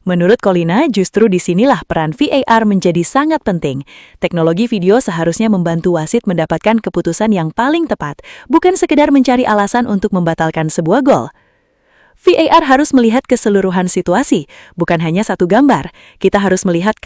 Menurut Colina, justru disinilah peran VAR menjadi sangat penting. Teknologi video seharusnya membantu wasit mendapatkan keputusan yang paling tepat, bukan sekedar mencari alasan untuk membatalkan sebuah gol. VAR harus melihat keseluruhan situasi, bukan hanya satu gambar. Kita harus melihat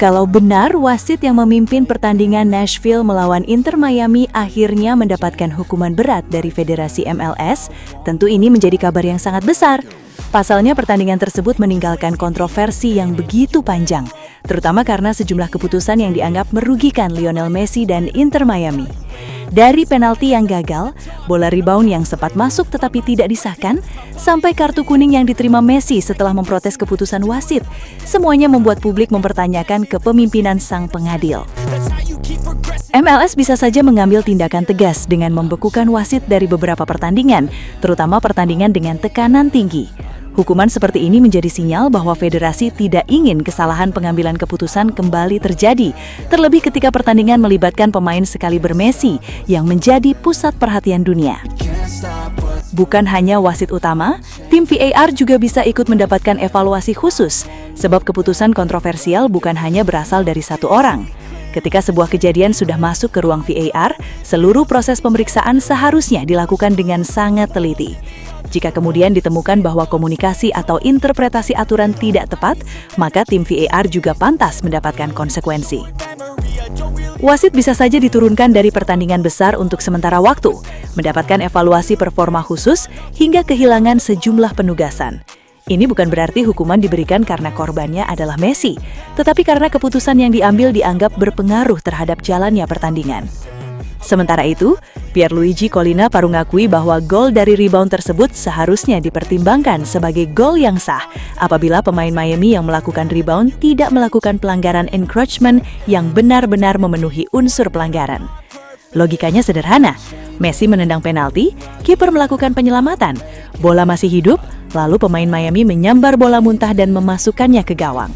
kalau benar wasit yang memimpin pertandingan Nashville melawan Inter Miami akhirnya mendapatkan hukuman berat dari Federasi MLS, tentu ini menjadi kabar yang sangat besar. Pasalnya pertandingan tersebut meninggalkan kontroversi yang begitu panjang, terutama karena sejumlah keputusan yang dianggap merugikan Lionel Messi dan Inter Miami. Dari penalti yang gagal, bola rebound yang sempat masuk tetapi tidak disahkan, sampai kartu kuning yang diterima Messi setelah memprotes keputusan wasit, semuanya membuat publik mempertanyakan kepemimpinan sang pengadil. MLS bisa saja mengambil tindakan tegas dengan membekukan wasit dari beberapa pertandingan, terutama pertandingan dengan tekanan tinggi. Hukuman seperti ini menjadi sinyal bahwa federasi tidak ingin kesalahan pengambilan keputusan kembali terjadi, terlebih ketika pertandingan melibatkan pemain sekaliber Messi yang menjadi pusat perhatian dunia. Bukan hanya wasit utama, tim VAR juga bisa ikut mendapatkan evaluasi khusus, sebab keputusan kontroversial bukan hanya berasal dari satu orang. Ketika sebuah kejadian sudah masuk ke ruang VAR, seluruh proses pemeriksaan seharusnya dilakukan dengan sangat teliti. Jika kemudian ditemukan bahwa komunikasi atau interpretasi aturan tidak tepat, maka tim VAR juga pantas mendapatkan konsekuensi. Wasit bisa saja diturunkan dari pertandingan besar untuk sementara waktu, mendapatkan evaluasi performa khusus, hingga kehilangan sejumlah penugasan. Ini bukan berarti hukuman diberikan karena korbannya adalah Messi, tetapi karena keputusan yang diambil dianggap berpengaruh terhadap jalannya pertandingan. Sementara itu, Pierluigi Collina mengakui bahwa gol dari rebound tersebut seharusnya dipertimbangkan sebagai gol yang sah apabila pemain Miami yang melakukan rebound tidak melakukan pelanggaran encroachment yang benar-benar memenuhi unsur pelanggaran. Logikanya sederhana, Messi menendang penalti, kiper melakukan penyelamatan, bola masih hidup, lalu pemain Miami menyambar bola muntah dan memasukkannya ke gawang.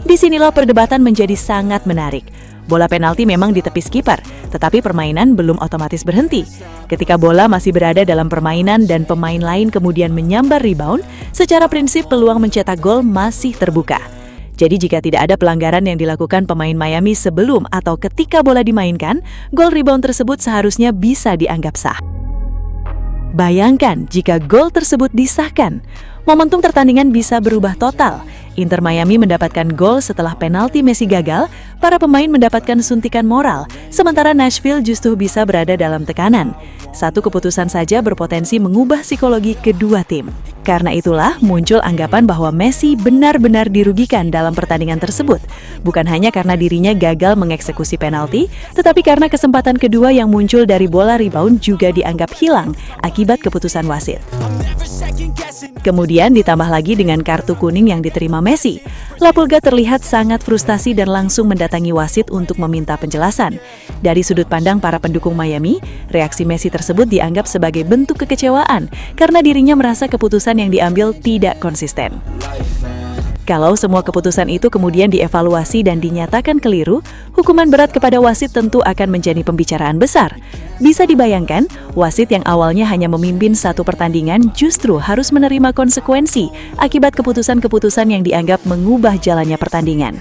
Disinilah perdebatan menjadi sangat menarik. Bola penalti memang ditepis kiper, tetapi permainan belum otomatis berhenti. Ketika bola masih berada dalam permainan dan pemain lain kemudian menyambar rebound, secara prinsip peluang mencetak gol masih terbuka. Jadi jika tidak ada pelanggaran yang dilakukan pemain Miami sebelum atau ketika bola dimainkan, gol rebound tersebut seharusnya bisa dianggap sah. Bayangkan jika gol tersebut disahkan, momentum pertandingan bisa berubah total. Inter Miami mendapatkan gol setelah penalti Messi gagal, para pemain mendapatkan suntikan moral, sementara Nashville justru bisa berada dalam tekanan. Satu keputusan saja berpotensi mengubah psikologi kedua tim. Karena itulah muncul anggapan bahwa Messi benar-benar dirugikan dalam pertandingan tersebut. Bukan hanya karena dirinya gagal mengeksekusi penalti, tetapi karena kesempatan kedua yang muncul dari bola rebound juga dianggap hilang akibat keputusan wasit. Kemudian ditambah lagi dengan kartu kuning yang diterima Messi. La Pulga terlihat sangat frustasi dan langsung mendatangi wasit untuk meminta penjelasan. Dari sudut pandang para pendukung Miami, reaksi Messi tersebut dianggap sebagai bentuk kekecewaan karena dirinya merasa keputusan yang diambil tidak konsisten. Kalau semua keputusan itu kemudian dievaluasi dan dinyatakan keliru, hukuman berat kepada wasit tentu akan menjadi pembicaraan besar. Bisa dibayangkan, wasit yang awalnya hanya memimpin satu pertandingan justru harus menerima konsekuensi akibat keputusan-keputusan yang dianggap mengubah jalannya pertandingan.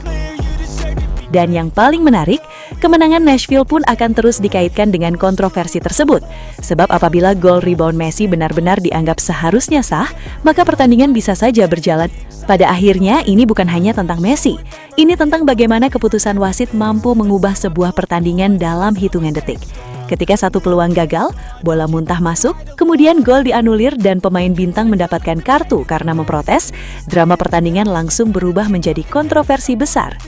Dan yang paling menarik, kemenangan Nashville pun akan terus dikaitkan dengan kontroversi tersebut. Sebab apabila gol rebound Messi benar-benar dianggap seharusnya sah, maka pertandingan bisa saja berjalan. Pada akhirnya, ini bukan hanya tentang Messi. Ini tentang bagaimana keputusan wasit mampu mengubah sebuah pertandingan dalam hitungan detik. Ketika satu peluang gagal, bola muntah masuk, kemudian gol dianulir dan pemain bintang mendapatkan kartu karena memprotes, drama pertandingan langsung berubah menjadi kontroversi besar.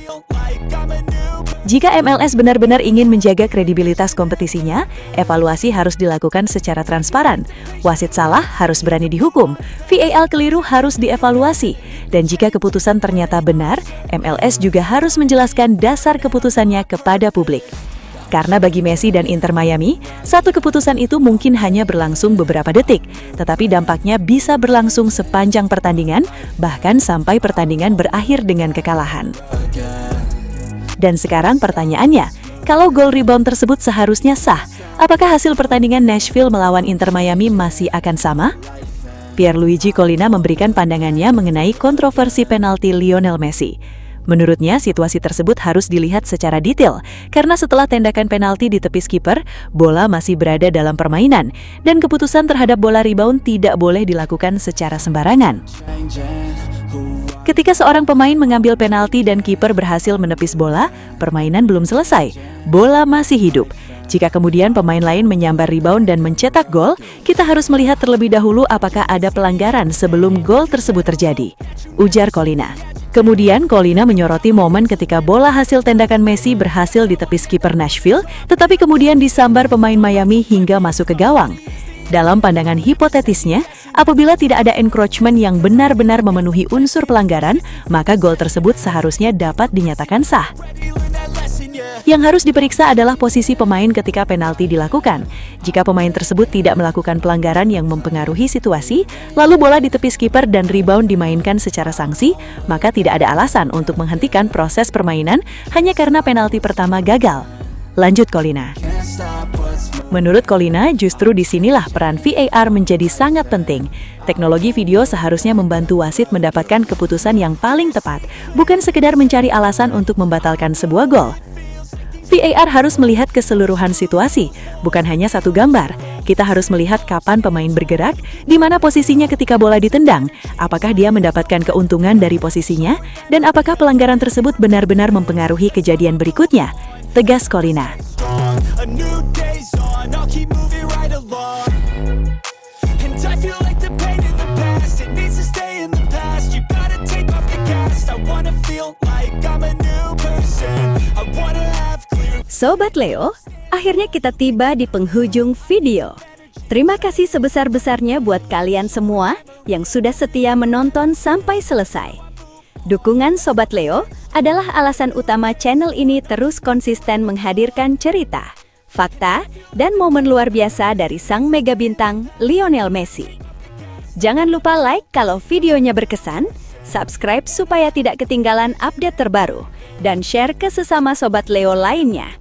Jika MLS benar-benar ingin menjaga kredibilitas kompetisinya, evaluasi harus dilakukan secara transparan. Wasit salah harus berani dihukum, VAR keliru harus dievaluasi, dan jika keputusan ternyata benar, MLS juga harus menjelaskan dasar keputusannya kepada publik. Karena bagi Messi dan Inter Miami, satu keputusan itu mungkin hanya berlangsung beberapa detik, tetapi dampaknya bisa berlangsung sepanjang pertandingan, bahkan sampai pertandingan berakhir dengan kekalahan. Dan sekarang pertanyaannya, kalau gol rebound tersebut seharusnya sah, apakah hasil pertandingan Nashville melawan Inter Miami masih akan sama? Pierluigi Collina memberikan pandangannya mengenai kontroversi penalti Lionel Messi. Menurutnya, situasi tersebut harus dilihat secara detail, karena setelah tendakan penalti di tepi kiper, bola masih berada dalam permainan, dan keputusan terhadap bola rebound tidak boleh dilakukan secara sembarangan. Ketika seorang pemain mengambil penalti dan kiper berhasil menepis bola, permainan belum selesai, bola masih hidup. Jika kemudian pemain lain menyambar rebound dan mencetak gol, kita harus melihat terlebih dahulu apakah ada pelanggaran sebelum gol tersebut terjadi, ujar Collina. Kemudian Collina menyoroti momen ketika bola hasil tendakan Messi berhasil ditepis kiper Nashville, tetapi kemudian disambar pemain Miami hingga masuk ke gawang. Dalam pandangan hipotetisnya, apabila tidak ada encroachment yang benar-benar memenuhi unsur pelanggaran, maka gol tersebut seharusnya dapat dinyatakan sah. Yang harus diperiksa adalah posisi pemain ketika penalti dilakukan. Jika pemain tersebut tidak melakukan pelanggaran yang mempengaruhi situasi, lalu bola ditepis kiper dan rebound dimainkan secara sanksi, maka tidak ada alasan untuk menghentikan proses permainan hanya karena penalti pertama gagal. Lanjut Collina. Menurut Collina, justru disinilah peran VAR menjadi sangat penting. Teknologi video seharusnya membantu wasit mendapatkan keputusan yang paling tepat, bukan sekedar mencari alasan untuk membatalkan sebuah gol. VAR harus melihat keseluruhan situasi, bukan hanya satu gambar. Kita harus melihat kapan pemain bergerak, di mana posisinya ketika bola ditendang, apakah dia mendapatkan keuntungan dari posisinya, dan apakah pelanggaran tersebut benar-benar mempengaruhi kejadian berikutnya, tegas Collina. Sobat Leo, akhirnya kita tiba di penghujung video. Terima kasih sebesar-besarnya buat kalian semua yang sudah setia menonton sampai selesai. Dukungan Sobat Leo adalah alasan utama channel ini terus konsisten menghadirkan cerita, fakta, dan momen luar biasa dari sang mega bintang Lionel Messi. Jangan lupa like kalau videonya berkesan, subscribe supaya tidak ketinggalan update terbaru, dan share ke sesama Sobat Leo lainnya.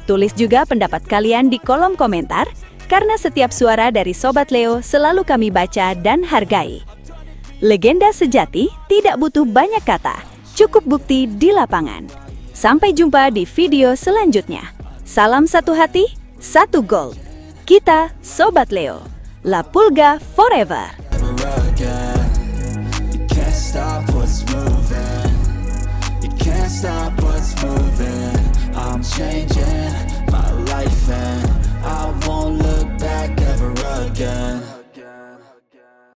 Tulis juga pendapat kalian di kolom komentar, karena setiap suara dari Sobat Leo selalu kami baca dan hargai. Legenda sejati tidak butuh banyak kata, cukup bukti di lapangan. Sampai jumpa di video selanjutnya. Salam satu hati, satu gol. Kita Sobat Leo. La Pulga forever. I'm changing my life and I won't look back ever again.